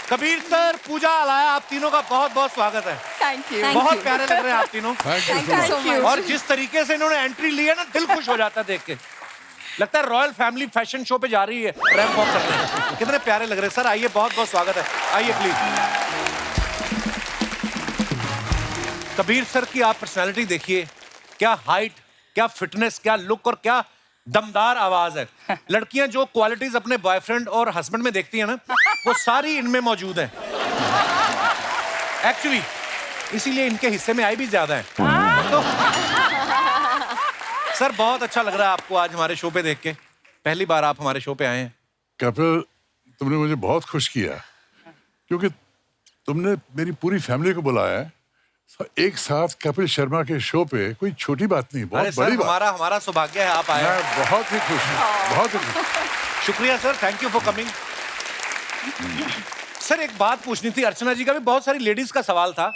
Kabir sir, पूजा, अलाया, आप तीनों का बहुत बहुत स्वागत है। Thank you. बहुत प्यारे लग रहे हैं आप तीनों। Thank you so much. और जिस तरीके से इन्होंने एंट्री ली है ना, दिल खुश हो जाता है देख के। लगता है रॉयल फैमिली फैशन शो पे जा रही है, रैंप वॉक करने। कितने प्यारे लग रहे हैं सर। आइए, बहुत बहुत स्वागत है। आइए प्लीज। कबीर सर की आप पर्सनालिटी देखिए, क्या हाइट, क्या फिटनेस, क्या लुक और क्या दमदार आवाज है। लड़कियां जो क्वालिटीज अपने बॉयफ्रेंड और हस्बैंड में देखती हैं ना, वो सारी इनमें मौजूद हैं। एक्चुअली इसीलिए इनके हिस्से में आई भी ज्यादा है। तो सर, बहुत अच्छा लग रहा है आपको आज हमारे शो पे देख के। पहली बार आप हमारे शो पे आए हैं। कपिल, तुमने मुझे बहुत खुश किया क्योंकि तुमने मेरी पूरी फैमिली को बुलाया है एक साथ कपिल शर्मा के शो पे। कोई छोटी बात नहीं, बहुत बड़ी बात। हमारा सौभाग्य है आप आए। मैं बहुत ही खुश हूँ, बहुत ही खुश। शुक्रिया sir, thank you for coming. Sir, एक बात पूछनी थी। अर्चना जी का भी बहुत सारी लेडीज का सवाल था,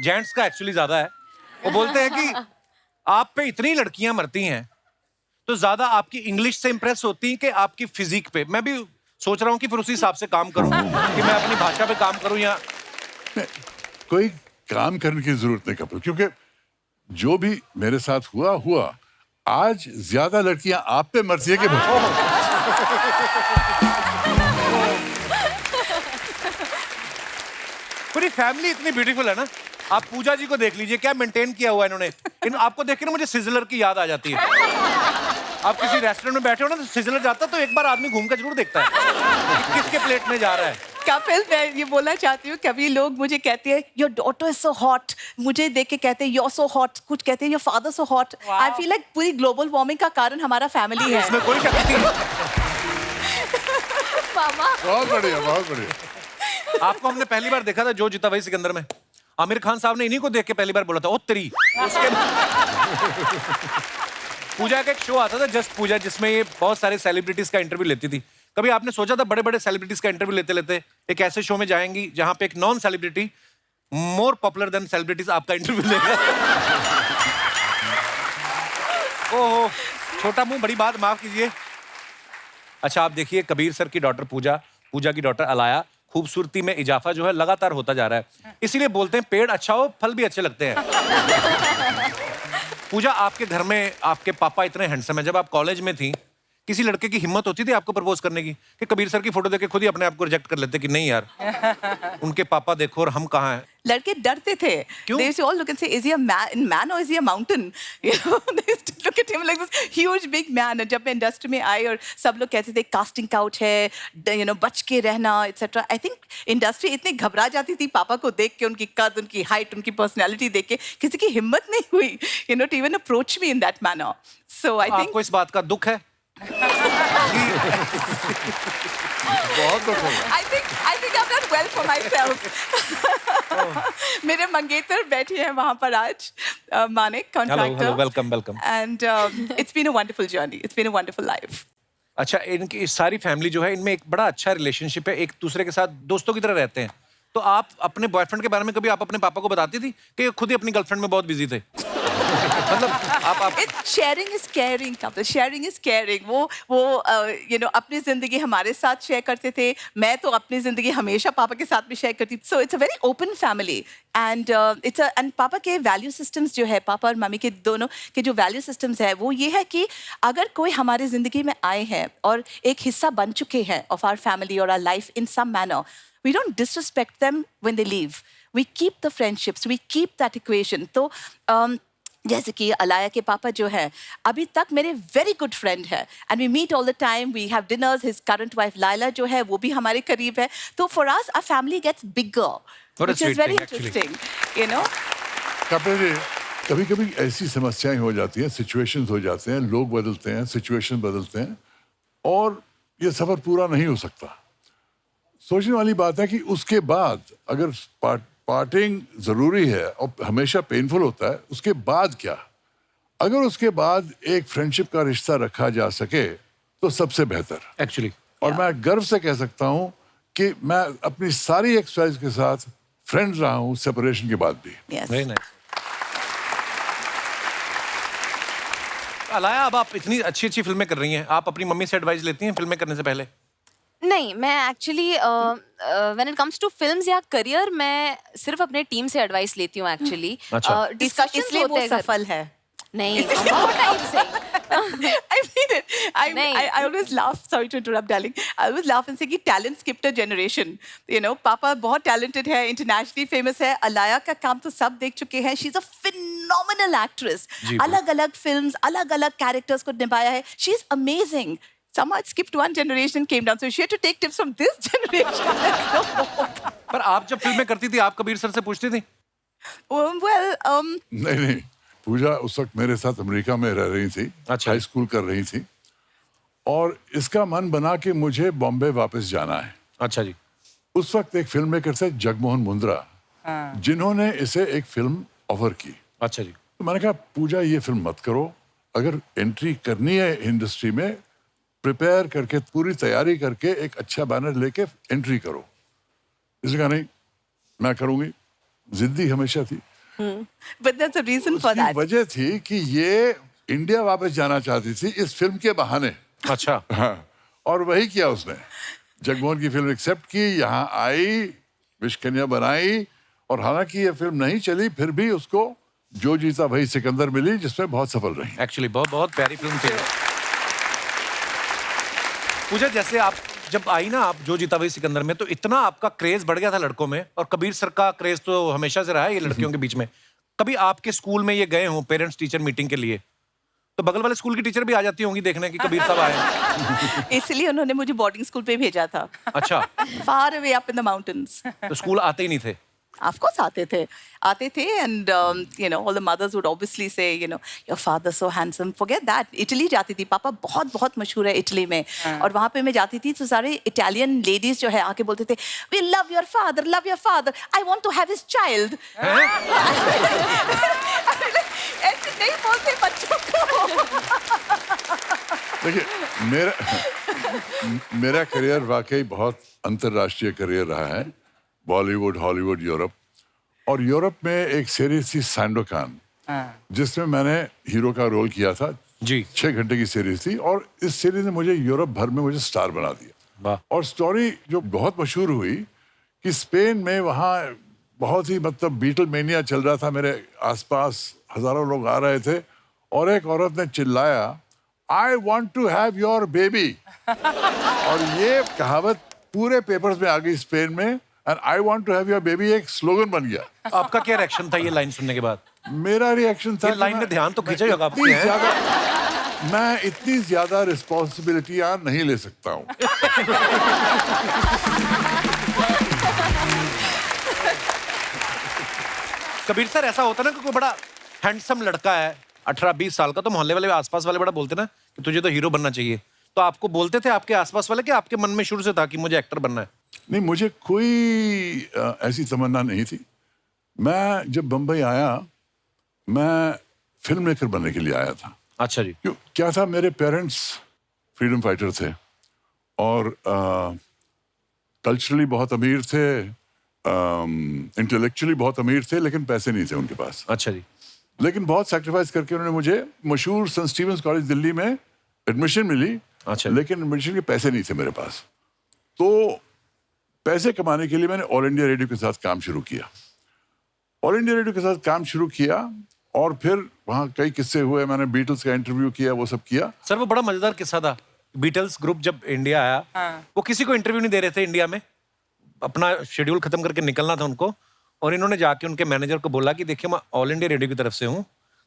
जेंट्स का एक्चुअली ज्यादा है। वो बोलते हैं कि आप पे इतनी लड़कियां मरती हैं तो ज्यादा आपकी इंग्लिश से इंप्रेस होती हैं कि आपकी फिजिक पे। मैं भी सोच रहा हूँ कि फिर उसी हिसाब से काम करूँ कि मैं अपनी भाषा पे काम करूँ या कोई काम करने की जरूरत नहीं कपिल, क्योंकि जो भी मेरे साथ हुआ आज ज्यादा लड़कियां आप पे मरती है कि मुझ पे। पूरी फैमिली इतनी ब्यूटीफुल है ना। आप पूजा जी को देख लीजिए, क्या मेंटेन किया हुआ है इन्होंने। आपको देख के ना मुझे सिजलर की याद आ जाती है। आप किसी रेस्टोरेंट में बैठे हो ना, तो सिजलर जाता है तो एक बार आदमी घूम कर जरूर देखता है कि किसके प्लेट में जा रहा है। कपिल, मैं ये बोलना चाहती हूँ, कभी लोग मुझे कहते हैं your daughter is so hot, मुझे देख के कहते हैं योर सो हॉट, कुछ कहते हैं your father so hot. I feel like पूरी ग्लोबल वार्मिंग का कारण हमारा फैमिली है। इसमें कोई शक नहीं। मामा, बहुत बढ़िया, बहुत बढ़िया। आपको हमने पहली बार देखा था जो जीता वही सिकंदर में। आमिर खान साहब ने इन्हीं को देख के पहली बार बोला था ओ तेरी। उसके पूजा का एक शो आता था जस्ट पूजा, जिसमें ये बहुत सारे सेलिब्रिटीज का इंटरव्यू लेती थी। कभी आपने सोचा था बड़े बड़े सेलिब्रिटीज का इंटरव्यू लेते लेते एक ऐसे शो में जाएंगी जहां पे एक non celebrity more popular than celebrities आपका इंटरव्यू लेगा? ओहो, छोटा मुंह बड़ी बात, माफ कीजिए। अच्छा, आप देखिए कबीर सर की डॉटर पूजा, पूजा की डॉटर अलाया, खूबसूरती में इजाफा जो है लगातार होता जा रहा है। इसीलिए बोलते हैं पेड़ अच्छा हो फल भी अच्छे लगते हैं। पूजा, आपके घर में आपके पापा इतने हैंडसम हैं। जब आप कॉलेज में थी, किसी लड़के की हिम्मत होती थी आपको प्रपोज करने की कि कबीर सर की फोटो देख के खुद ही अपने आप को रिजेक्ट कर लेते कि नहीं यार, उनके पापा देखो और हम कहाँ हैं? लड़के डरते थे। क्यों? They used to all look and say, is he a man or is he a mountain? You know, they used to look at him like this huge big man. और जब मैं इंडस्ट्री में आई और सब लोग कहते थे कास्टिंग काउच है, बच के रहना, etc. I think इंडस्ट्री इतनी घबरा जाती थी पापा को देख के, उनकी कद, उनकी हाइट, उनकी पर्सनैलिटी देख के, किसी की हिम्मत नहीं हुई to even approach me in that manner. So I think आपको इस बात का दुख है? बहुत दुख होगा। I think I've done well for myself. मेरे मंगेतर बैठे हैं वहाँ पर आज, Manik contractor. Hello, welcome. And it's been a wonderful journey. It's been a wonderful life. अच्छा, इनकी इस सारी फैमिली जो है, इनमें एक बड़ा अच्छा रिलेशनशिप है, एक दूसरे के साथ दोस्तों की तरह रहते हैं। तो आप अपने बॉयफ्रेंड के बारे में कभी आप अपने पापा को बताती थी कि खुद ही अपनी गर्लफ्रेंड में बहुत बिजी थे? मतलब आप Sharing is caring, couple. Sharing is caring. वो अपनी जिंदगी हमारे साथ शेयर करते थे, मैं तो अपनी जिंदगी हमेशा पापा के साथ भी शेयर करती थी। So it's a very open family and and पापा के वैल्यू सिस्टम्स जो है, पापा और मम्मी के दोनों के जो वैल्यू सिस्टम्स है, वो ये है कि अगर कोई हमारी जिंदगी में आए हैं और एक हिस्सा बन चुके हैं of our family or our life in some manner, we don't disrespect them when they leave. We keep the friendships, we keep that equation. तो जैसे कि अलाया के पापा जो है अभी तक मेरे वेरी गुड फ्रेंड है and we meet all the time, we have dinners. His current wife Laila जो है वो भी हमारे करीब है। तो for us our family gets bigger, which is very interesting, Kapil ji, कभी कभी ऐसी समस्याएं हो जाती हैं, सिचुएशंस हो जाते हैं, लोग बदलते हैं, सिचुएशन बदलते हैं और ये सफर पूरा नहीं हो सकता। सोचने वाली बात है कि उसके बाद अगर पार्टिंग जरूरी है और हमेशा पेनफुल होता है, उसके बाद क्या? अगर उसके बाद एक फ्रेंडशिप का रिश्ता रखा जा सके तो सबसे बेहतर एक्चुअली। और मैं गर्व से कह सकता हूं कि मैं अपनी सारी एक्सरसाइज के साथ फ्रेंड रहा हूं सेपरेशन के बाद भी। Very nice. अलाया, अब आप इतनी अच्छी अच्छी फिल्में कर रही हैं, आप अपनी मम्मी से एडवाइस लेती हैं फिल्में करने से पहले? नहीं, मैं actually when it comes to films या करियर, मैं सिर्फ अपने टीम से एडवाइस लेती हूँ एक्चुअली। अच्छा। डिस्कशंस इसलिए होते वो हैं घर। सफल है। नहीं, बहुत टाइम से। I mean it. नहीं। I always laugh. Sorry to interrupt, darling. I always laugh and say कि talent skipped a generation. You know, पापा बहुत talented है, internationally famous है. अलाया का काम तो सब देख चुके हैं. She's a phenomenal actress. जी, अलग-अलग films, अलग-अलग characters को निभाया है. She's amazing. Somehow it skipped one generation, came down. So she had to take tips from this generation. पर आप जब फिल्में करती थी आप कबीर सर से पूछती थी? Well, नहीं, पूजा उस वक्त मेरे साथ अमेरिका में रह रही थी, अच्छा। हाई स्कूल कर रही थी, और इसका मन बना कि मुझे बॉम्बे वापस जाना है। अच्छा जी। उस वक्त एक फिल्म मेकर थे जगमोहन मुंद्रा, जिन्होंने इसे एक फिल्म ऑफर की। अच्छा जी। तो मैंने कहा पूजा ये फिल्म मत करो, अगर एंट्री करनी है इंडस्ट्री में प्रिपेयर करके पूरी तैयारी करके एक अच्छा बैनर लेके एंट्री करो। इसने कहा नहीं मैं करूंगी, जिद्दी हमेशा थी। but there's a reason for उसकी that. वजह थी कि ये इंडिया वापस जाना चाहती थी इस फिल्म के बहाने। अच्छा। हाँ, और वही किया उसने। जगमोहन की फिल्म एक्सेप्ट की, यहाँ आई, विश कन्या बनाई, और हालांकि ये फिल्म नहीं चली फिर भी उसको जो जीता वही सिकंदर मिली, जिसमें बहुत सफल रही। एक्चुअली बहुत बहुत प्यारी फिल्म थी। पूजा जैसे आप जब आई ना आप जो जीता वही सिकंदर में, तो इतना आपका क्रेज बढ़ गया था लड़कों में, और कबीर सर का क्रेज तो हमेशा से रहा है ये लड़कियों के बीच में। कभी आपके स्कूल में ये गए हों पेरेंट्स टीचर मीटिंग के लिए, तो बगल वाले स्कूल की टीचर भी आ जाती होंगी देखने कि कबीर साहब आए हैं। इसलिए उन्होंने मुझे बोर्डिंग स्कूल पे भेजा था. अच्छा, Far away up in the mountains. तो स्कूल आते ही नहीं थे? Of course आते थे, and you know, all the mothers would obviously say, you know, your father so handsome. Forget that. Italy जाती थी, पापा बहुत मशहूर है इटली में, और वहाँ पे मैं जाती थी तो सारे इटालियन लेडीज जो है आके बोलते थे, we love your father, I want to have his child. ऐसे नहीं बोलते बच्चों को. देखिए मेरा करियर वाकई बहुत अंतर्राष्ट्रीय करियर रहा है, बॉलीवुड, हॉलीवुड, यूरोप। और यूरोप में एक सीरीज थी सैंडोकान, जिसमें मैंने हीरो का रोल किया था जी। 6 घंटे की सीरीज थी, और इस सीरीज ने मुझे यूरोप भर में मुझे स्टार बना दिया। वाह। और स्टोरी जो बहुत मशहूर हुई कि स्पेन में वहाँ बहुत ही मतलब बीटल मेनिया चल रहा था, मेरे आसपास हजारों लोग आ रहे थे, और एक औरत ने चिल्लाया, I want to have your baby. और ये कहावत पूरे पेपर्स में आ गई स्पेन में, and I want to have your baby एक स्लोगन बन गया। आपका क्या रिएक्शन था ये लाइन सुनने के बाद? मेरा रिएक्शन था ये लाइन ने ध्यान तो खींचा ही होगा आपके, हैं? मैं इतनी ज्यादा रिस्पॉन्सिबिलिटियां नहीं ले सकता हूँ। कबीर सर ऐसा होता ना कि कोई बड़ा हैंडसम लड़का है 18-20 साल का, तो मोहल्ले वाले आसपास वाले बड़ा बोलते ना कि तुझे तो हीरो बनना चाहिए, तो आपको बोलते थे आपके आसपास वाले कि आपके मन में शुरू से था कि मुझे एक्टर बनना है? नहीं, मुझे कोई ऐसी तमन्ना नहीं थी। मैं जब बम्बई आया, मैं फिल्म मेकर बनने के लिए आया था। अच्छा जी। क्यों, क्या था, मेरे पेरेंट्स फ्रीडम फाइटर थे, और कल्चरली बहुत अमीर थे, इंटेलेक्चुअली बहुत अमीर थे, लेकिन पैसे नहीं थे उनके पास। अच्छा जी। लेकिन बहुत सैक्रिफाइस करके उन्होंने मुझे मशहूर सेंट स्टीवेंस कॉलेज दिल्ली में एडमिशन मिली। अच्छा। लेकिन एडमिशन के पैसे नहीं थे मेरे पास, तो पैसे कमाने के लिए मैंने ऑल इंडिया रेडियो के साथ काम शुरू किया। ऑल इंडिया रेडियो के साथ काम शुरू किया, और फिर वहाँ कई किस्से हुए, मैंने बीटल्स का इंटरव्यू किया, वो सब किया। सर वो बड़ा मजेदार किस्सा था, बीटल्स ग्रुप जब इंडिया आया, वो किसी को इंटरव्यू नहीं दे रहे थे इंडिया में, अपना शेड्यूल खत्म करके निकलना था उनको, और इन्होंने जाके उनके मैनेजर को बोला कि देखिए मैं ऑल इंडिया रेडियो की तरफ से हूँ,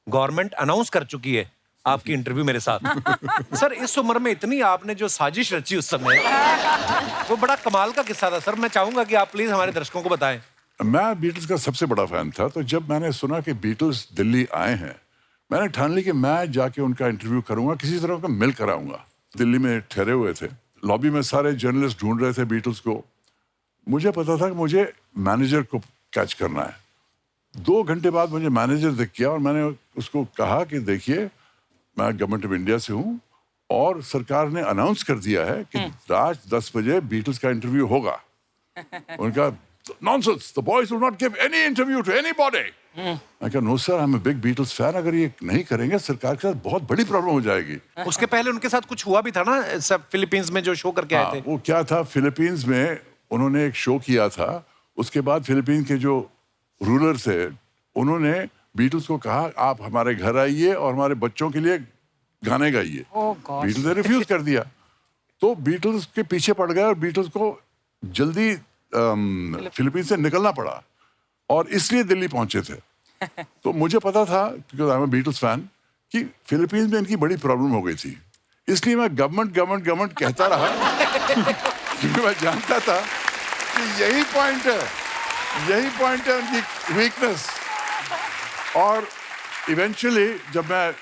गवर्नमेंट अनाउंस कर चुकी है आपकी इंटरव्यू मेरे साथ। सर इस उम्र में इतनी आपने जो साजिश रची उस समय, वो बड़ा कमाल का किस्सा था सर। मैं चाहूंगा कि आप प्लीज हमारे दर्शकों को बताएं। मैं बीटल्स का सबसे बड़ा फैन था, तो जब मैंने सुना कि बीटल्स दिल्ली आए हैं, मैंने ठान ली कि मैं जाके उनका इंटरव्यू करूंगा, किसी तरह का मिल कराऊंगा। दिल्ली में ठहरे हुए थे, लॉबी में सारे जर्नलिस्ट ढूंढ रहे थे बीटल्स को। मुझे पता था कि मुझे मैनेजर को कैच करना है। 2 घंटे बाद मुझे मैनेजर दिख गया, और मैंने उसको कहा कि देखिए मैं गवर्नमेंट ऑफ इंडिया से हूँ, और सरकार ने अनाउंस कर दिया है कि रात 10 बजे बीटल्स का इंटरव्यू होगा। उनका nonsense. The boys will not give any interview to anybody. I said, no sir, I'm a big Beatles fan. अगर ये नहीं करेंगे सरकार के साथ बहुत बड़ी प्रॉब्लम हो जाएगी. उसके पहले उनके साथ कुछ हुआ भी था ना, सब फिलीपींस में जो शो करके आए थे. वो क्या था, फिलीपींस में उन्होंने एक शो किया था. उसके बाद फिलीपींस के जो रूलर थे उन्होंने बीटल्स को कहा आप हमारे घर आइए और हमारे बच्चों के लिए गाने गाइए. बीटल्स ने रिफ्यूज कर दिया. तो बीटल्स के पीछे पड़ गए और बीटल्स को जल्दी फिलीपींस से निकलना पड़ा और इसलिए दिल्ली पहुंचे थे. तो मुझे पता था क्योंकि I am a Beatles fan कि फिलीपींस में इनकी बड़ी प्रॉब्लम हो गई थी. इसलिए मैं गवर्नमेंट कहता रहा क्योंकि मैं जानता था कि यही पॉइंट है उनकी वीकनेस. और इवेंचुअली जब मैं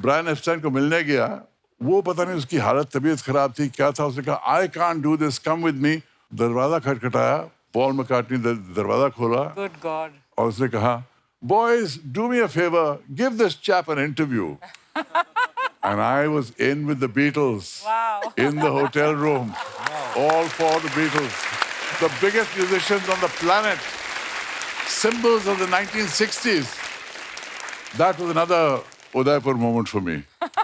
ब्रायन एप्स्टाइन को मिलने गया, वो पता नहीं उसकी हालत, तबीयत खराब थी, क्या था. उसने कहा I can't do this, come with me. दरवाजा खटखटाया, पॉल मैकार्टनी दरवाजा खोला. Good God. और उसने कहा boys do me a favour, give this chap an interview. And I was in with the Beatles. Wow. In the hotel room. All for the Beatles. The biggest musicians on the planet. Symbols of the 1960s. That was another Udaipur moment for me.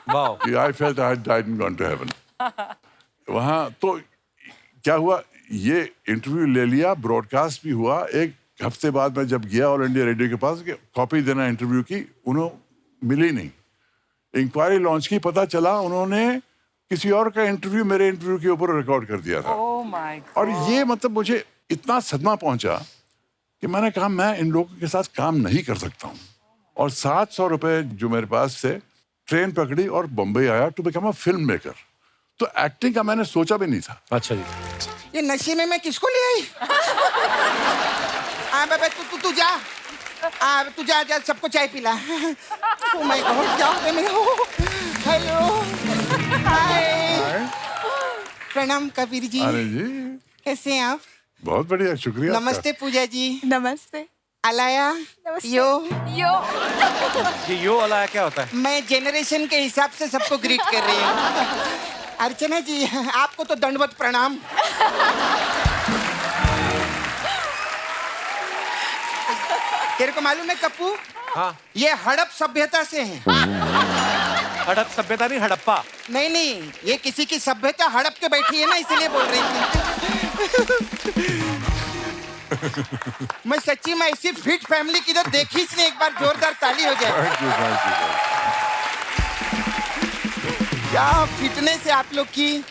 Wow. I felt I had died and gone to heaven. वहाँ तो क्या हुआ, ये interview ले लिया, broadcast भी हुआ. एक हफ्ते बाद मैं जब गया ऑल इंडिया रेडियो के पास कि कॉपी देना इंटरव्यू की, उन्होंने मिली नहीं. इंक्वायरी लॉन्च की, पता चला उन्होंने किसी और का इंटरव्यू मेरे इंटरव्यू के ऊपर रिकॉर्ड कर दिया था. Oh my God. और ये मतलब मुझे इतना सदमा पहुंचा कि मैंने कहा मैं इन लोगों के साथ काम नहीं कर सकता हूँ. और 700 रुपए जो मेरे पास थे, ट्रेन पकड़ी और बम्बई आया to become a film maker. तो एक्टिंग का मैंने सोचा भी नहीं था. अच्छा जी. ये नशे में मैं किसको ले आई? हाँ बाबा तू जा. तू जा सबको चाय पिला. ओ माय गॉड, क्या हो गया मेरे? हेलो, हाय, प्रणाम कबीर जी. अरे जी, कैसे हैं आप? बहुत बढ़िया, शुक्रिया. नमस्ते पूजा जी. नमस्ते. अलाया. यो. ये यो वाला क्या होता है? मैं जेनरेशन के हिसाब से सबको ग्रीट कर रही हूँ. अर्चना जी, आपको तो दंडवत प्रणाम. तेरे को मालूम है कप्पू, हाँ. ये हड़प सभ्यता से है. हड़प सभ्यता नहीं, हड़प्पा. नहीं, ये किसी की सभ्यता हड़प के बैठी है ना, इसीलिए बोल रही थी. मैं सच्ची में ऐसी फिट फैमिली किधर देखी इसने. एक बार जोरदार ताली हो जाए. Thank you. क्या फिटनेस है आप लोग की.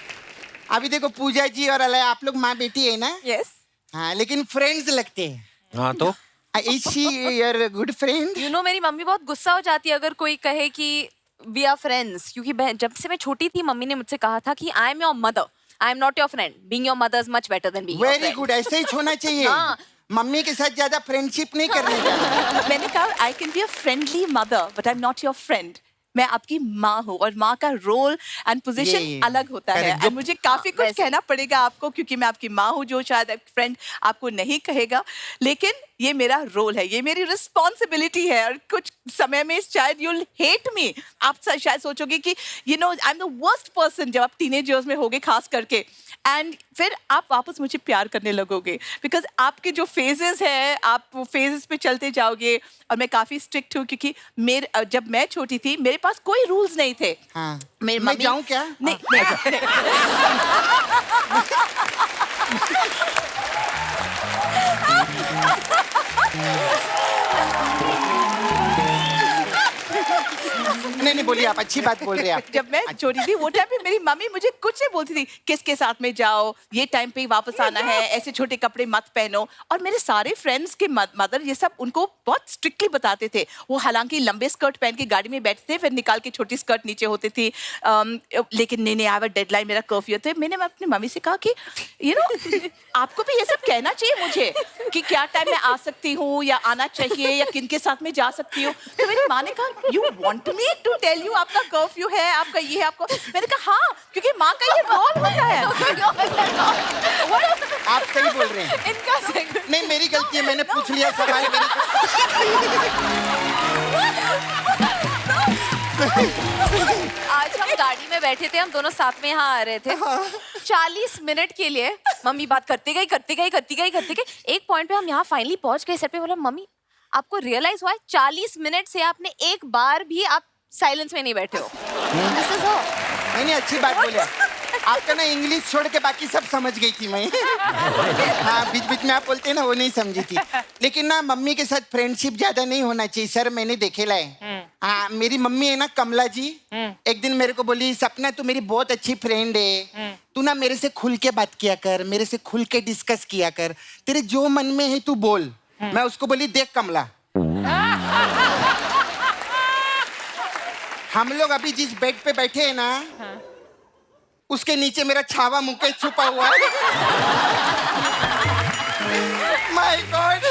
अभी देखो पूजा जी और अलाया, आप लोग माँ बेटी है ना? यस. हाँ, लेकिन फ्रेंड्स लगते हैं. हाँ तो Is she your good friend? You know मेरी मम्मी बहुत गुस्सा हो जाती है अगर कोई कहे कि वी आर फ्रेंड्स, क्योंकि जब से मैं छोटी थी मम्मी ने मुझसे कहा था कि I am your mother, I am not your friend. Being your mother is much better than being your very friend. Good, ऐसे ही होना चाहिए. हाँ. मम्मी के साथ ज्यादा फ्रेंडशिप नहीं करने का. मैंने कहा I can be a friendly mother but I am not your friend. मैं आपकी माँ हूँ और माँ का रोल एंड पोजीशन ये। अलग होता है. Correct. एंड मुझे काफी कुछ वैसे। कहना पड़ेगा आपको क्योंकि मैं आपकी माँ हूँ, जो शायद फ्रेंड आपको नहीं कहेगा. लेकिन ये मेरा रोल है, ये मेरी रिस्पॉन्सिबिलिटी है. और कुछ समय में शायद यूल हेट मी. आप शायद सोचोगे कि you know I am the worst person जब आप टीनेजर्स में होगे खास करके. एंड फिर आप वापस मुझे प्यार करने लगोगे बिकॉज आपके जो फेजेस है आप वो फेजेस पे चलते जाओगे. और मैं काफी स्ट्रिक्ट हूँ क्योंकि जब मैं छोटी थी मेरे पास कोई रूल्स नहीं थे. हाँ. मेरी मैं मम्मी- जाऊं क्या? नहीं, नहीं. नहीं बोलिए, आप अच्छी बात बोल रहे हैं आप. जब मैं छोटी थी वो टाइम पे मेरी मम्मी मुझे कुछ नहीं बोलती थी. किसके साथ में जाओ, ये टाइम पे ही वापस आना है, ऐसे छोटे कपड़े मत पहनो. और मेरे सारे फ्रेंड्स के मदर ये सब उनको बहुत स्ट्रिक्टली बताते थे. वो हालांकि लंबे स्कर्ट पहन के गाड़ी में बैठते थे, फिर निकाल के छोटी स्कर्ट नीचे होती थी. लेकिन नहीं आई डेडलाइन, मेरा कर्फ्यू थे. मैंने अपनी मम्मी से कहा कि यू नो आपको भी ये सब कहना चाहिए मुझे कि क्या टाइम में आ सकती हूँ या आना चाहिए या किनके साथ में जा सकती हूँ. तो मेरी माँ ने कहा you want me to tell you आपका कर्फ्यू है, आपका ये है आपको. मैंने कहा हाँ, क्योंकि माँ का ये रोल होता है. आप सही बोल रहे हैं. इनका नहीं, मेरी गलती है, मैंने पूछ लिया सवाल. आज हम गाड़ी में बैठे थे, हम दोनों साथ में यहाँ आ रहे थे. 40 मिनट के लिए मम्मी बात करते गई। एक पॉइंट पे हम यहाँ फाइनली पहुंच गए सेट पे। बोला मम्मी आपको रियलाइज हुआ है 40 मिनट से आपने एक बार भी आप साइलेंस में नहीं बैठे हो। दिस इज नहीं अच्छी बात बोले। आपका ना इंग्लिश छोड़ के बाकी सब समझ गई थी मैं। हाँ बीच बीच में आप बोलते हैं ना वो नहीं समझी थी। लेकिन ना मम्मी के साथ फ्रेंडशिप ज्यादा नहीं होना चाहिए सर, मैंने देखेला है। हाँ मेरी मम्मी है ना कमला जी, एक दिन मेरे को बोली सपना तू मेरी बहुत अच्छी फ्रेंड है, तू ना मेरे से खुल के बात किया कर, मेरे से खुल के डिस्कस किया कर, तेरे जो मन में है तू बोल। मैं उसको बोली देख कमला, हम लोग अभी जिस बेड पे बैठे हैं ना उसके नीचे मेरा छावा मुकेश छुपा हुआ है। माय गॉड,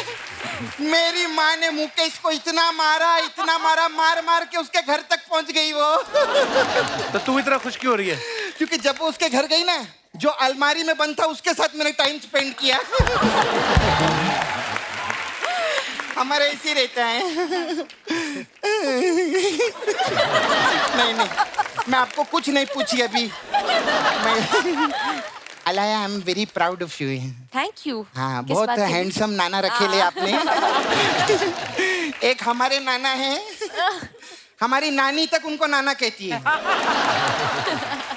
मेरी माँ ने मुकेश को इतना मारा, मार मार के उसके घर तक पहुंच गई वो। तो तू इतना खुश क्यों हो रही है? क्योंकि जब वो उसके घर गई ना, जो अलमारी में बंद था उसके साथ मैंने टाइम स्पेंड किया। हमारा ऐसे रहता है। नहीं मैं आपको कुछ नहीं पूछी अभी। Alaya I am very proud of you. Thank you. हाँ बहुत हैंडसम नाना रखे ले आपने। एक हमारे नाना है, हमारी नानी तक उनको नाना कहती है।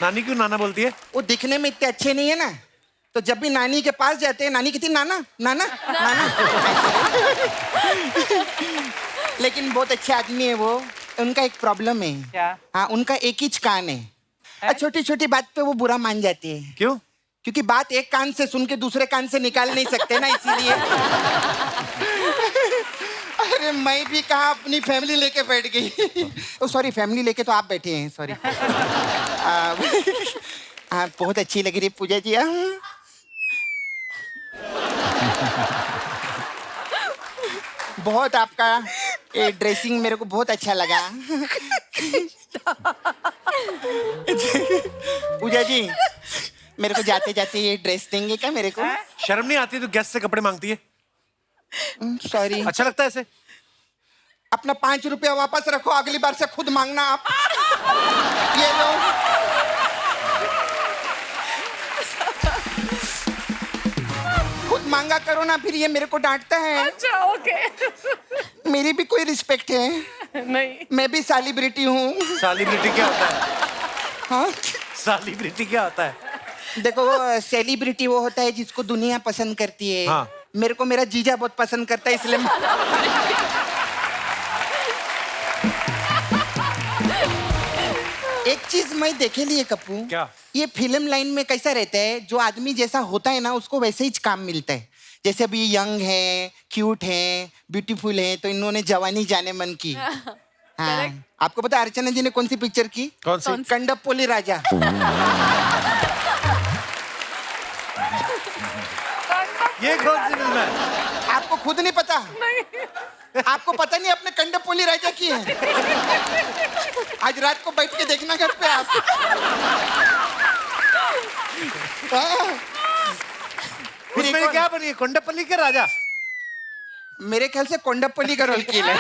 नानी क्यों नाना बोलती है? वो दिखने में इतने अच्छे नहीं है ना, तो जब भी नानी के पास जाते हैं नानी कहती नाना नाना नाना। लेकिन बहुत अच्छे आदमी है वो। उनका एक प्रॉब्लम है। क्या? हाँ उनका एक ही कान है। छोटी छोटी बात पे वो बुरा मान जाते हैं। क्यों? क्योंकि बात एक कान से सुन के दूसरे कान से निकाल नहीं सकते ना, इसीलिए। अरे मैं भी कहा अपनी फैमिली लेके बैठ गई। ओ सॉरी, फैमिली लेके तो आप बैठे हैं, सॉरी। बहुत अच्छी लग रही है पूजा जी। बहुत आपका ये ड्रेसिंग मेरे को बहुत अच्छा लगा। पूजा जी मेरे को जाते जाते ये ड्रेस देंगे क्या मेरे को? शर्म नहीं आती तो गेस्ट से कपड़े मांगती है? सॉरी। अच्छा लगता है ऐसे? अपना 5 रुपया वापस रखो, अगली बार से खुद मांगना आप। ये लो। खुद मांगा करो ना, फिर ये मेरे को डांटता है। अच्छा ओके। मेरी भी कोई रिस्पेक्ट है? नहीं। मैं भी सेलिब्रिटी हूँ। सेलिब्रिटी क्या होता है? हाँ सेलिब्रिटी क्या होता है? देखो सेलिब्रिटी वो होता है जिसको दुनिया पसंद करती है। हाँ। मेरे को मेरा जीजा बहुत पसंद करता है, इसलिए एक चीज मैं देखे लिए कप्पू। क्या? ये फिल्म लाइन में कैसा रहता है, जो आदमी जैसा होता है ना उसको वैसे ही काम मिलता है। जैसे अभी यंग है, क्यूट है, ब्यूटीफुल है, तो इन्होंने जवानी जाने मन की। हाँ। आपको पता है अर्चना जी ने कौन सी पिक्चर की? कौन सी? कंडपोली राजा। ये कौन सी फिल्म है? आपको खुद नहीं पता? नहीं। आपको पता नहीं आपने कंडपोली राजा की है? आज रात को बैठ के देखना घर पे आप। उसमें ये क्या बनी है? कोंडापल्ली के राजा? मेरे ख्याल से कोंडापल्ली का रोल किया है।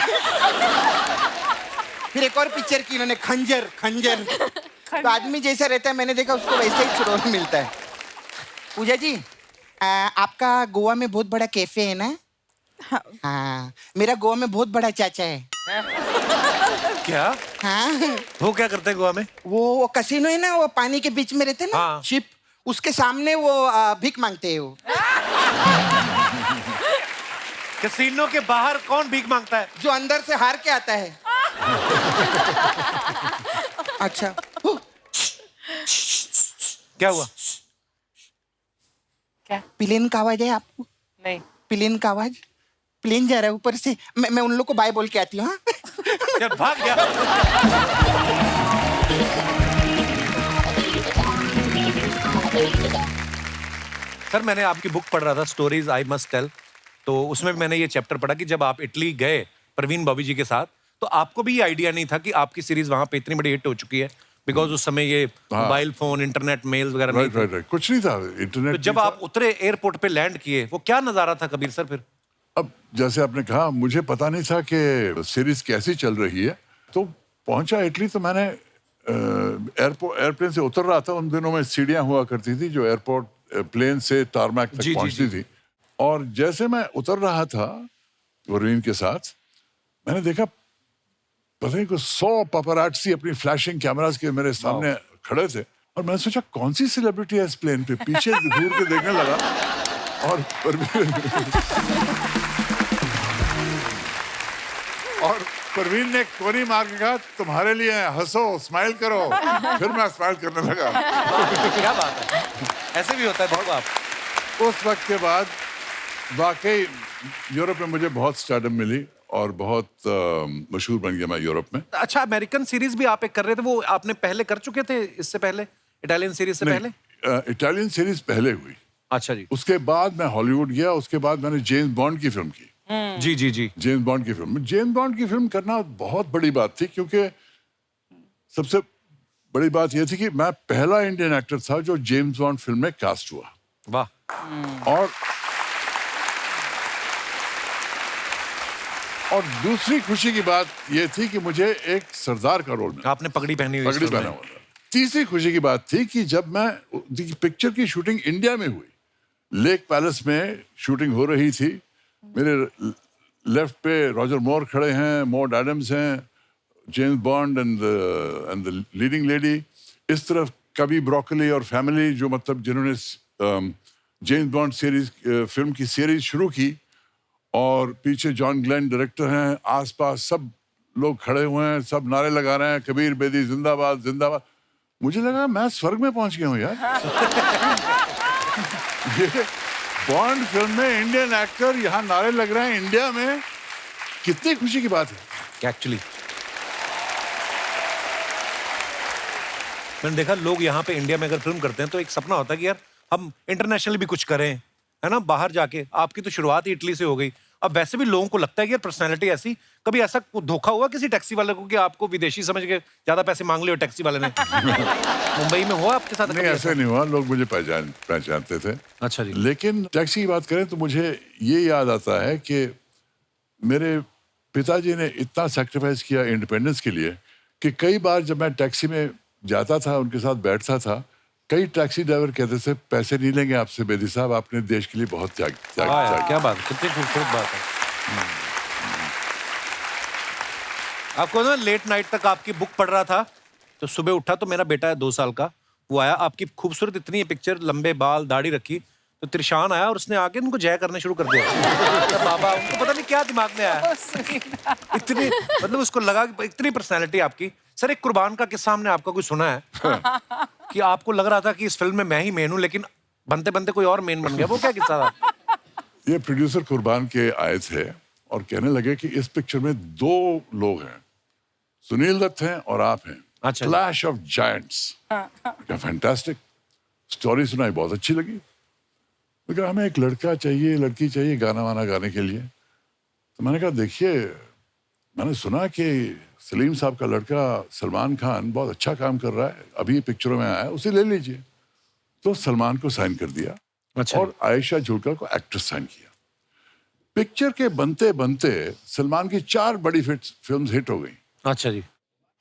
फिर एक और पिक्चर की इन्होंने, खंजर। खंजर तो आदमी जैसा रहता है मैंने देखा उसको वैसे ही रोल मिलता है। पूजा जी आपका गोवा में बहुत बड़ा कैफे है ना? हाँ मेरा गोवा में बहुत बड़ा चाचा है। क्या? हाँ वो क्या करते हैं गोवा में? वो कसिनो है ना, वो पानी के बीच में रहते हैं ना। हाँ। शिप, उसके सामने वो भीख मांगते हैं वो। कैसीनो के बाहर कौन भीख मांगता है? जो अंदर से हार के आता है। अच्छा क्या हुआ? क्या? प्लेन का आवाज है आपको? नहीं। प्लेन का आवाज? प्लेन जा रहा है ऊपर से। मैं उन लोग को बाय बोल के आती हूँ। हाँ? जब भाग गया। सर मैंने आपकी बुक पढ़ रहा था, स्टोरीज आई मस्ट टेल, तो उसमें मैंने ये चैप्टर पढ़ा कि जब आप इटली गए प्रवीण बॉबी जी के साथ, तो आपको भी ये आइडिया नहीं था कि आपकी सीरीज वहां पे इतनी बड़ी हिट हो चुकी है, बिकॉज उस समय ये मोबाइल फोन, इंटरनेट, मेल्स वगैरह नहीं थे। राइट कुछ नहीं था, इंटरनेट तो जब आप उतरे एयरपोर्ट पे लैंड किए, वो क्या नजारा था कबीर सर? फिर अब जैसे आपने कहा, मुझे पता नहीं था कि सीरीज कैसी चल रही है, तो पहुंचा इटली तो मैंने एयरप्लेन से उतर रहा था। उन दिनों में सीढ़ियां हुआ करती थी जो एयरपोर्ट प्लेन से टारमैक तक जी, जी, पहुंचती थी, और जैसे मैं उतर रहा था परवीन के साथ, मैंने देखा पता नहीं कुछ 100 पापरात्सी अपनी फ्लैशिंग कैमरास के मेरे सामने खड़े थे, और मैंने सोचा कौन सी सेलिब्रिटी है इस प्लेन पे, पीछे घूर के देखने लगा, और परवीन ने कोनी मार के कहा तुम्हारे लिए है, हंसो, स्माइल करो। फिर मैं स्माइल करने लगा। क्या बात है, ऐसे भी होता है बहुत। आप उस वक्त के बाद वाकई यूरोप में मुझे बहुत स्टारडम मिली और बहुत मशहूर बन गया मैं यूरोप में। अच्छा, अमेरिकन सीरीज भी आप एक कर रहे थे, वो आपने पहले कर चुके थे इससे पहले, इटालियन सीरीज से पहले? इटालियन सीरीज पहले हुई, अच्छा जी। उसके बाद मैं हॉलीवुड गया, उसके बाद मैंने जेम्स बॉन्ड की फिल्म की। जी जी जी। जेम्स बॉन्ड की फिल्म, जेम्स बॉन्ड की फिल्म करना बहुत बड़ी बात थी, क्योंकि सबसे बड़ी बात यह थी कि मैं पहला इंडियन एक्टर था जो जेम्स बॉन्ड फिल्म में कास्ट हुआ। वाह। और दूसरी खुशी की बात यह थी कि मुझे एक सरदार का रोल मिला, आपने पगड़ी पहनी हुई, पगड़ी पहना हुआ था। तीसरी खुशी की बात थी कि जब मैं पिक्चर की शूटिंग इंडिया में हुई, लेक पैलेस में शूटिंग हो रही थी, मेरे लेफ्ट पे रॉजर मोर खड़े हैं, मॉड एडम्स हैं, James bond and the leading lady, इस तरफ कभी ब्रोकली और फैमिली, जो मतलब जिन्होंने जेम्स बॉन्ड सीरीज फिल्म की सीरीज शुरू की, और पीछे जॉन ग्लेन डायरेक्टर हैं, आसपास सब लोग खड़े हुए हैं, सब नारे लगा रहे हैं, कबीर बेदी जिंदाबाद जिंदाबाद। मुझे लगा मैं स्वर्ग में पहुंच गया हूं यार। ये बॉन्ड फिल्म में इंडियन एक्टर, यहाँ नारे लग रहे हैं इंडिया में, कितनी खुशी की बात है। एक्चुअली मैंने देखा लोग यहाँ पे इंडिया में अगर फिल्म करते हैं तो एक सपना होता है कि यार हम इंटरनेशनल भी कुछ करें, है ना, बाहर जाके। आपकी तो शुरुआत ही इटली से हो गई, अब वैसे भी लोगों को लगता है कि यार पर्सनैलिटी ऐसी, कभी ऐसा धोखा हुआ किसी टैक्सी वाले को कि आपको विदेशी समझ के ज्यादा पैसे मांग लिए टैक्सी वाले ने? मुंबई में हुआ आपके साथ? नहीं, ऐसे नहीं हुआ, लोग मुझे पहचानते थे। अच्छा जी। लेकिन टैक्सी की बात करें तो मुझे ये याद आता है कि मेरे पिताजी ने इतना सेक्रीफाइस किया इंडिपेंडेंस के लिए कि कई बार जब मैं टैक्सी में जाता था, उनके साथ बैठता था, कई टैक्सी ड्राइवर कहते थे पैसे नहीं लेंगे आपसे बेदी साहब, आपने देश के लिए बहुत त्याग। क्या बात, कितनी खूबसूरत बात है। आपको ना लेट नाइट तक आपकी बुक पढ़ रहा था, तो सुबह उठा तो मेरा बेटा है 2 साल का, वो आया, आपकी खूबसूरत इतनी पिक्चर, लंबे बाल, दाढ़ी रखी, तो त्रिशान आया और उसने आके उनको जय करने शुरू कर दिया। बाबा, उनको पता नहीं क्या दिमाग में आया, इतनी मतलब उसको लगा कि इतनी पर्सनैलिटी आपकी। सर, एक कुर्बान का किस्सा हमने आपका कोई सुना है कि आपको लग रहा था कि इस फिल्म में मैं ही मेन हूं, लेकिन बनते बनते कोई और मेन बन गया, वो क्या किस्सा था? ये प्रोड्यूसर कुर्बान के आए थे और कहने लगे कि इस पिक्चर में 2 लोग हैं, सुनील दत्त हैं और आप हैं। अच्छा। Clash of giants. Fantastic story सुनाई, बहुत अच्छी लगी, लेकिन हमें एक लड़का चाहिए, लड़की चाहिए गाना वाना गाने के लिए। तो मैंने कहा देखिए, मैंने सुना कि सलीम साहब का लड़का सलमान खान बहुत अच्छा काम कर रहा है, अभी पिक्चरों में आया है, उसे ले लीजिए। तो सलमान को साइन कर दिया। अच्छा। और आयशा जुल्का को एक्ट्रेस साइन किया। पिक्चर के बनते बनते सलमान की 4 बड़ी फिल्म्स हिट हो गई। अच्छा जी।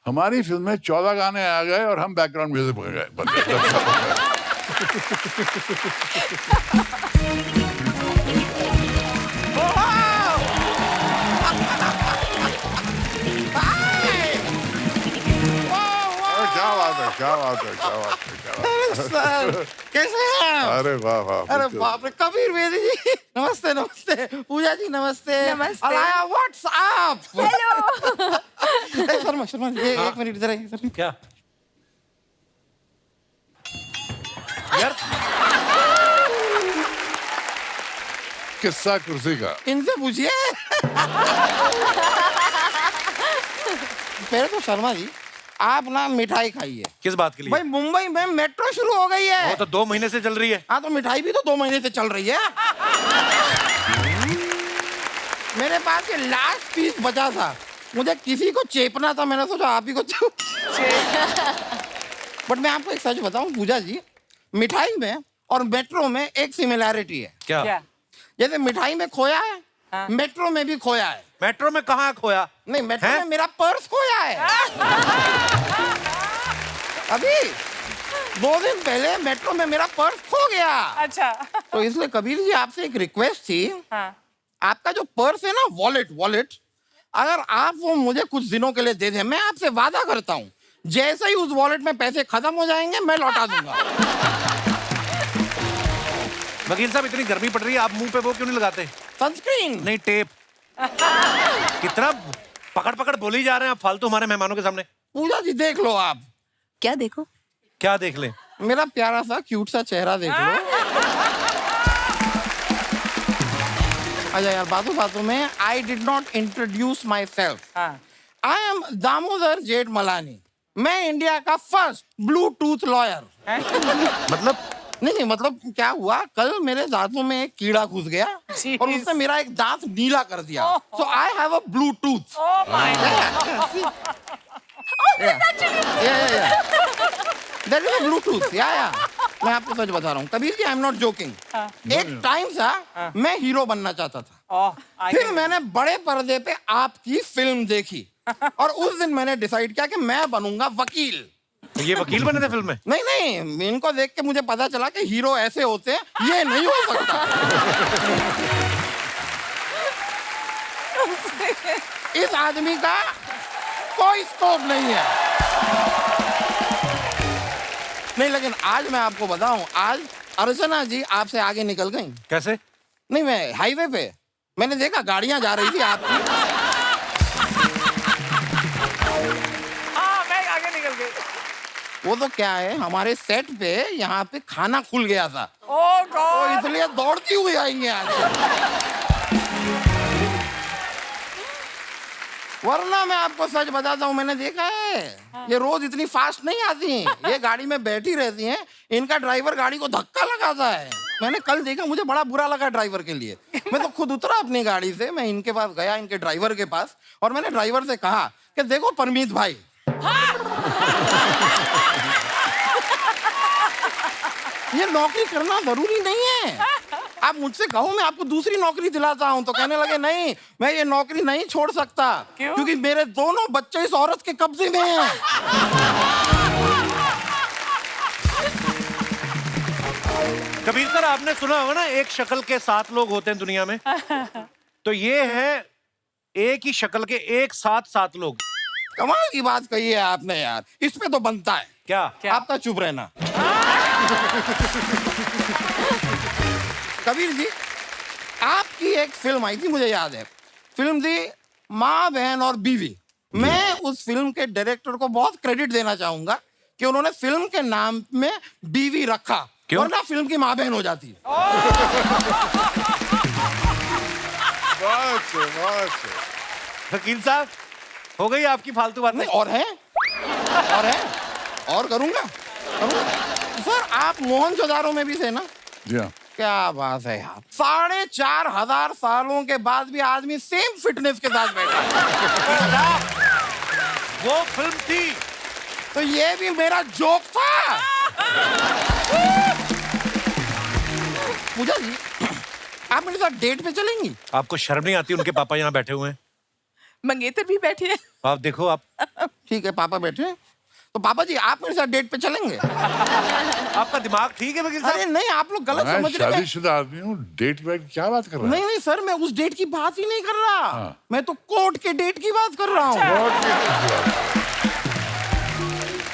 हमारी फिल्म में 14 गाने आ गए और हम बैकग्राउंड म्यूजिक बन गए। क्या बात है। सर कैसे हैं आप? अरे वाह वाह। अरे बाप रे, कबीर बेदी जी नमस्ते। नमस्ते पूजा जी, नमस्ते। नमस्ते। Alaya what's up? Hello. Sharma Sharma ji, एक मिनट इधर आइए सर। क्या यार? किस्सा कुर्सी का इनसे पूछिए। पहले तो शर्मा जी, आप ना मिठाई खाइए। किस बात के लिए? भाई मुंबई में मेट्रो शुरू हो गई है। वो तो 2 महीने से चल रही है। हाँ, तो मिठाई भी तो 2 महीने से चल रही है। मेरे पास ये लास्ट पीस बचा था, मुझे किसी को चेपना था, मैंने सोचा आप ही को बट मैं आपको एक सच बताऊं पूजा जी, मिठाई में और मेट्रो में एक सिमिलैरिटी है। क्या? जैसे मिठाई में खोया है, मेट्रो में भी खोया है। मेट्रो में कहाँ खोया? नहीं, मेट्रो हैं? में मेरा पर्स खोया है। अभी 2 दिन पहले मेट्रो में मेरा पर्स खो गया। अच्छा। तो इसलिए कबीर जी आपसे एक रिक्वेस्ट थी, हाँ। आपका जो पर्स है ना, वॉलेट, अगर आप वो मुझे कुछ दिनों के लिए दे दें, मैं आपसे वादा करता हूँ जैसे ही उस वॉलेट में पैसे खत्म हो जाएंगे मैं लौटा दूंगा। वकील साहब, इतनी गर्मी पड़ रही है, आप मुंह पे वो क्यों नहीं लगाते? सनस्क्रीन। नहीं, टेप। कितना पकड़ पकड़ बोली जा रहे हैं आप फालतू हमारे मेहमानों के सामने। पूजा जी देख लो आप, क्या देखो? क्या देख ले? मेरा प्यारा सा क्यूट सा चेहरा देख लो। अच्छा यार, बातों में I did not introduce myself. हाँ। I am Damodar Jethmalani. मैं इंडिया का फर्स्ट ब्लूटूथ लॉयर। मतलब नहीं, मतलब क्या हुआ, कल मेरे दांतों में एक कीड़ा घुस गया और उसने मेरा एक दांत नीला कर दिया। So I have a Bluetooth. Oh my that is a Bluetooth. या मैं आपको सच बता रहा हूँ Kabir ji, I am not joking. एक टाइम था मैं हीरो बनना चाहता था। Oh, फिर मैंने बड़े पर्दे पे आपकी फिल्म देखी और उस दिन मैंने डिसाइड किया कि मैं बनूंगा वकील। ये वकील बने थे फिल्म में? नहीं, इनको देख के मुझे पता चला कि हीरो ऐसे होते हैं, ये नहीं हो सकता। इस आदमी का कोई स्कोप नहीं है। नहीं, लेकिन आज मैं आपको बताऊं, आज अर्चना जी आपसे आगे निकल गई। कैसे? नहीं, मैं हाईवे पे मैंने देखा गाड़ियां जा रही थी आपकी। हाँ, मैं आगे निकल गई। वो तो क्या है, हमारे सेट पे यहाँ पे खाना खुल गया था, Oh तो God! इसलिए दौड़ती हुई आई हैं आज। वरना मैं आपको सच बताता हूँ, मैंने देखा है ये रोज इतनी फास्ट नहीं आती हैं। ये गाड़ी में बैठी रहती हैं, इनका ड्राइवर गाड़ी को धक्का लगाता है। मैंने कल देखा, मुझे बड़ा बुरा लगा ड्राइवर के लिए। मैं तो खुद उतरा अपनी गाड़ी से, मैं इनके पास गया, इनके ड्राइवर के पास, और मैंने ड्राइवर से कहा कि देखो परमीत भाई, ये नौकरी करना जरूरी नहीं है। आप मुझसे कहो मैं आपको दूसरी नौकरी दिलाता हूं, तो कहने लगे नहीं, मैं ये नौकरी नहीं छोड़ सकता। क्यों? क्योंकि मेरे दोनों बच्चे इस औरत के कब्जे में हैं। कबीर सर, आपने सुना होगा ना, एक शक्ल के 7 लोग होते हैं दुनिया में। तो ये है एक ही शक्ल के एक साथ 7 लोग। कमाल की बात कही है आपने यार, इस पे तो बनता है क्या? आपका चुप रहना। कबीर जी, आपकी एक फिल्म आई थी, मुझे याद है, फिल्म थी माँ बहन और बीवी। मैं उस फिल्म के डायरेक्टर को बहुत क्रेडिट देना चाहूंगा कि उन्होंने फिल्म के नाम में बीवी रखा, क्यों? वरना फिल्म की माँ बहन हो जाती। वकील साहब, हो गई आपकी फालतू बात? नहीं, और है, और करूंगा। सर, आप मोहनजोदारो में भी थे ना? जी हाँ। क्या बात है यार, 4,500 सालों के बाद भी आदमी सेम फिटनेस के साथ बैठा। वो फिल्म थी। तो ये भी मेरा जोक था। पूजा जी, आप मेरे साथ डेट पे चलेंगी? आपको शर्म नहीं आती? उनके पापा यहाँ बैठे हुए हैं। मंगेतर भी बैठे हैं। आप देखो, आप ठीक है, पापा बैठे हैं। तो पापा जी, आप मेरे साथ डेट पे चलेंगे? आपका दिमाग ठीक है वकील साहब? अरे नहीं, आप लोग गलत मैं समझ रहे हैं। शादीशुदा आदमी हूँ, डेट वेट क्या बात कर रहा है? नहीं सर, मैं उस डेट की बात ही नहीं कर रहा। हाँ। मैं तो कोर्ट के डेट की बात कर रहा हूँ।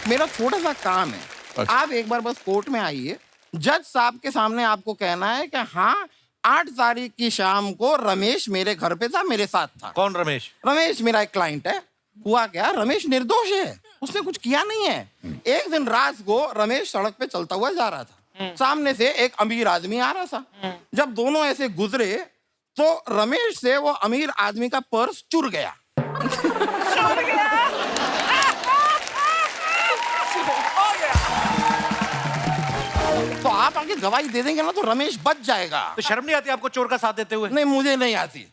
मेरा छोटा सा काम है। अच्छा। आप एक बार बस कोर्ट में आइए, जज साहब के सामने आपको कहना है कि हाँ, 8 तारीख की शाम को रमेश मेरे घर पे था, मेरे साथ था। कौन रमेश? रमेश मेरा एक क्लाइंट है। हुआ क्या, रमेश निर्दोष है, उसने कुछ किया नहीं है। एक दिन रात को रमेश सड़क पे चलता हुआ जा रहा था, सामने से एक अमीर आदमी आ रहा था। जब दोनों ऐसे गुजरे तो रमेश से वो अमीर आदमी का पर्स चुर गया। तो आप आगे गवाही दे देंगे ना, तो रमेश बच जाएगा। तो शर्म नहीं आती आपको चोर का साथ देते हुए? नहीं, मुझे नहीं आती।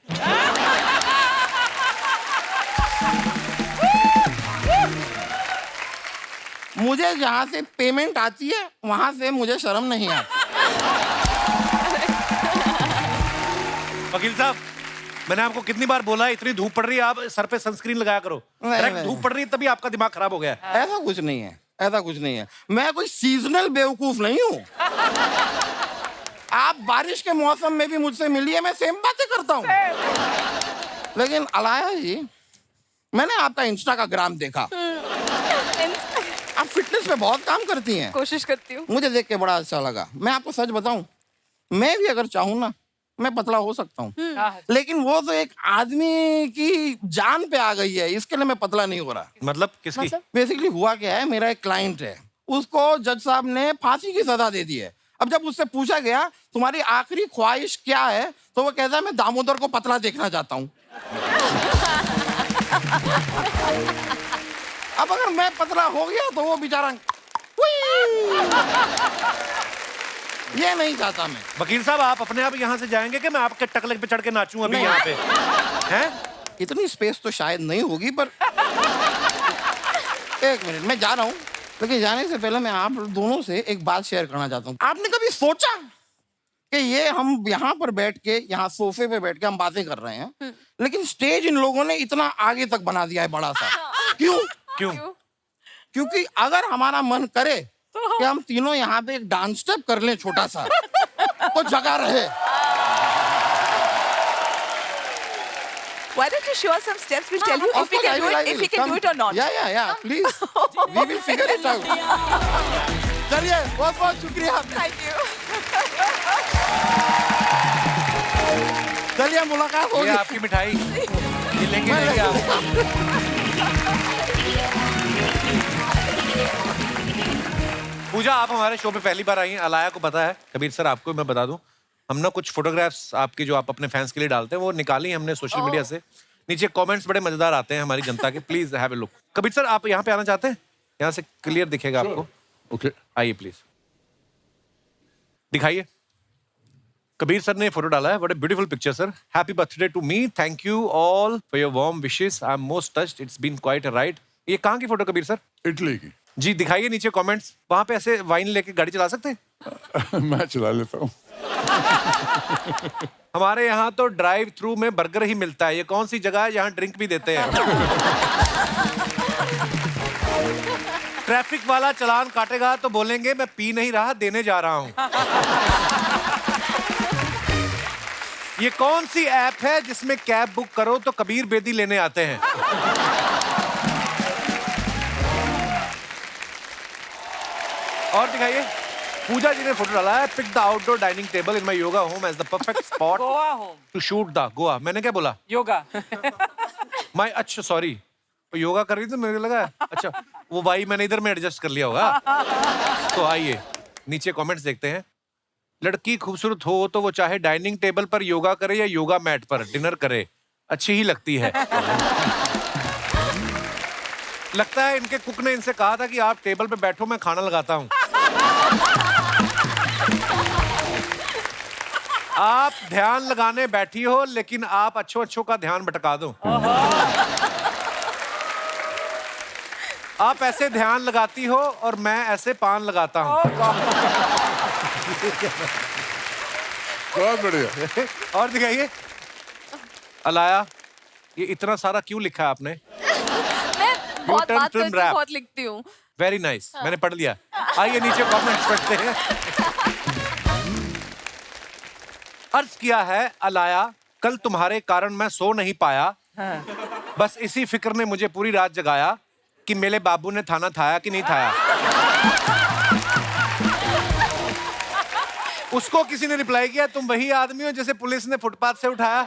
मुझे जहाँ से पेमेंट आती है वहां से मुझे शर्म नहीं आती। वकील साहब, मैंने आपको कितनी बार बोला है, इतनी धूप पड़ रही है, आप सर पे सनस्क्रीन लगाया करो। नहीं, डायरेक्ट नहीं। धूप पड़ रही है तभी आपका दिमाग खराब हो गया है। ऐसा कुछ नहीं है। ऐसा कुछ नहीं है। मैं कोई सीजनल बेवकूफ नहीं हूँ। आप बारिश के मौसम में भी मुझसे मिलिए, मैं सेम बातें करता हूँ। लेकिन अलाया जी, मैंने आपका इंस्टा का ग्राम देखा। आप फिटनेस पे बहुत काम करती हैं। कोशिश करती हूँ। मुझे देख के बड़ा अच्छा लगा। मैं आपको सच बताऊं, मैं भी अगर चाहूं ना, मैं पतला हो सकता हूँ। लेकिन वो तो एक आदमी की जान पे आ गई है, इसके लिए मैं पतला नहीं हो रहा। मतलब किसकी? मतलब? बेसिकली हुआ क्या है, मेरा एक क्लाइंट है, उसको जज साहब ने फांसी की सजा दे दी है। अब जब उससे पूछा गया तुम्हारी आखिरी ख्वाहिश क्या है, तो वो कहता है मैं दामोदर को पतला देखना चाहता हूँ। अब अगर मैं पतला हो गया तो वो बेचारा ये नहीं चाहता मैं। वकील साहब, आप अपने आप यहाँ से जाएंगे कि मैं आपके टकले पे चढ़ के नाचूं अभी नहीं। यहाँ पे? हैं? इतनी स्पेस तो शायद नहीं होगी, पर एक मिनट, मैं जा रहा हूँ। लेकिन जाने से पहले मैं आप दोनों से एक बात शेयर करना चाहता हूँ। आपने कभी सोचा कि ये हम यहाँ पर बैठ के, यहाँ सोफे पे बैठ के हम बातें कर रहे हैं, लेकिन स्टेज इन लोगों ने इतना आगे तक बना दिया है, बड़ा सा। क्यों? क्यों? क्योंकि अगर हमारा मन करे कि हम तीनों यहाँ पे एक डांस स्टेप कर लें छोटा सा, तो जगह रहे। Why don't you show us some steps? We'll tell you if we can do it, if we can do it or not. Yeah, please. We will figure it out. चलिए, बहुत-बहुत शुक्रिया। Thank you. चलिए, मुलाकात ये होगी। आपकी मिठाई, ये लेके जाइए आप। पूजा, आप हमारे शो पे पहली बार आई हैं, अलाया को पता है। कबीर सर, आपको मैं बता दूं, हम ना कुछ फोटोग्राफ्स आपकी जो आप अपने फैंस के लिए डालते हैं, वो निकाली हमने सोशल मीडिया से। नीचे कमेंट्स बड़े मजेदार आते हैं हमारी जनता के, please have a look. Kabir sir, आप यहाँ पे आना चाहते हैं? यहाँ से क्लियर दिखेगा आपको। ओके, आइए प्लीज, दिखाइए। कबीर सर ने फोटो डाला है, what a beautiful picture sir. Happy birthday to me, thank you all for your warm wishes, I am most touched, it's been quite a ride. ये कहाँ की फोटो कबीर सर? इटली की। जी, दिखाइए नीचे कमेंट्स। वहां पे ऐसे वाइन लेके गाड़ी चला सकते हैं? मैं चला लेता हूँ। हमारे यहाँ तो ड्राइव थ्रू में बर्गर ही मिलता है। ये कौन सी जगह है जहाँ ड्रिंक भी देते हैं? ट्रैफिक वाला चालान काटेगा तो बोलेंगे मैं पी नहीं रहा, देने जा रहा हूँ। ये कौन सी ऐप है जिसमें कैब बुक करो तो कबीर बेदी लेने आते हैं? और दिखाइए। पूजा जी ने फोटो डाला है, pick the outdoor dining table in my yoga home as the perfect spot Goa home to shoot the Goa. मैंने क्या बोला? योगा। माय, अच्छा सॉरी, योगा कर रही थी, मुझे लगा अच्छा वो वाई मैंने इधर में एडजस्ट कर लिया होगा। तो आइए नीचे कमेंट्स देखते हैं। लड़की खूबसूरत हो तो वो चाहे डाइनिंग टेबल पर योगा करे या योगा मैट पर डिनर करे, अच्छी ही लगती है। लगता है इनके कुक ने इनसे कहा था कि आप टेबल पे बैठो, मैं खाना लगाता हूँ। आप ध्यान लगाने बैठी हो, लेकिन आप अच्छों का ध्यान भटका दो। आप ऐसे ध्यान लगाती हो और मैं ऐसे पान लगाता हूँ। बहुत बढ़िया। और दिखाइए। अलाया, ये इतना सारा क्यों लिखा है आपने? मैं बहुत turn बात film करती हूँ, rap. बहुत लिखती हूँ। वेरी नाइस, मैंने पढ़ लिया। आइए नीचे कमेंट्स पढ़ते हैं। अर्ज किया है अलाया, कल तुम्हारे कारण मैं सो नहीं पाया, बस इसी फिक्र ने मुझे पूरी रात जगाया कि मेरे बाबू ने थाना थाया कि नहीं थाया। उसको किसी ने रिप्लाई किया, तुम वही आदमी हो जिसे पुलिस ने फुटपाथ से उठाया।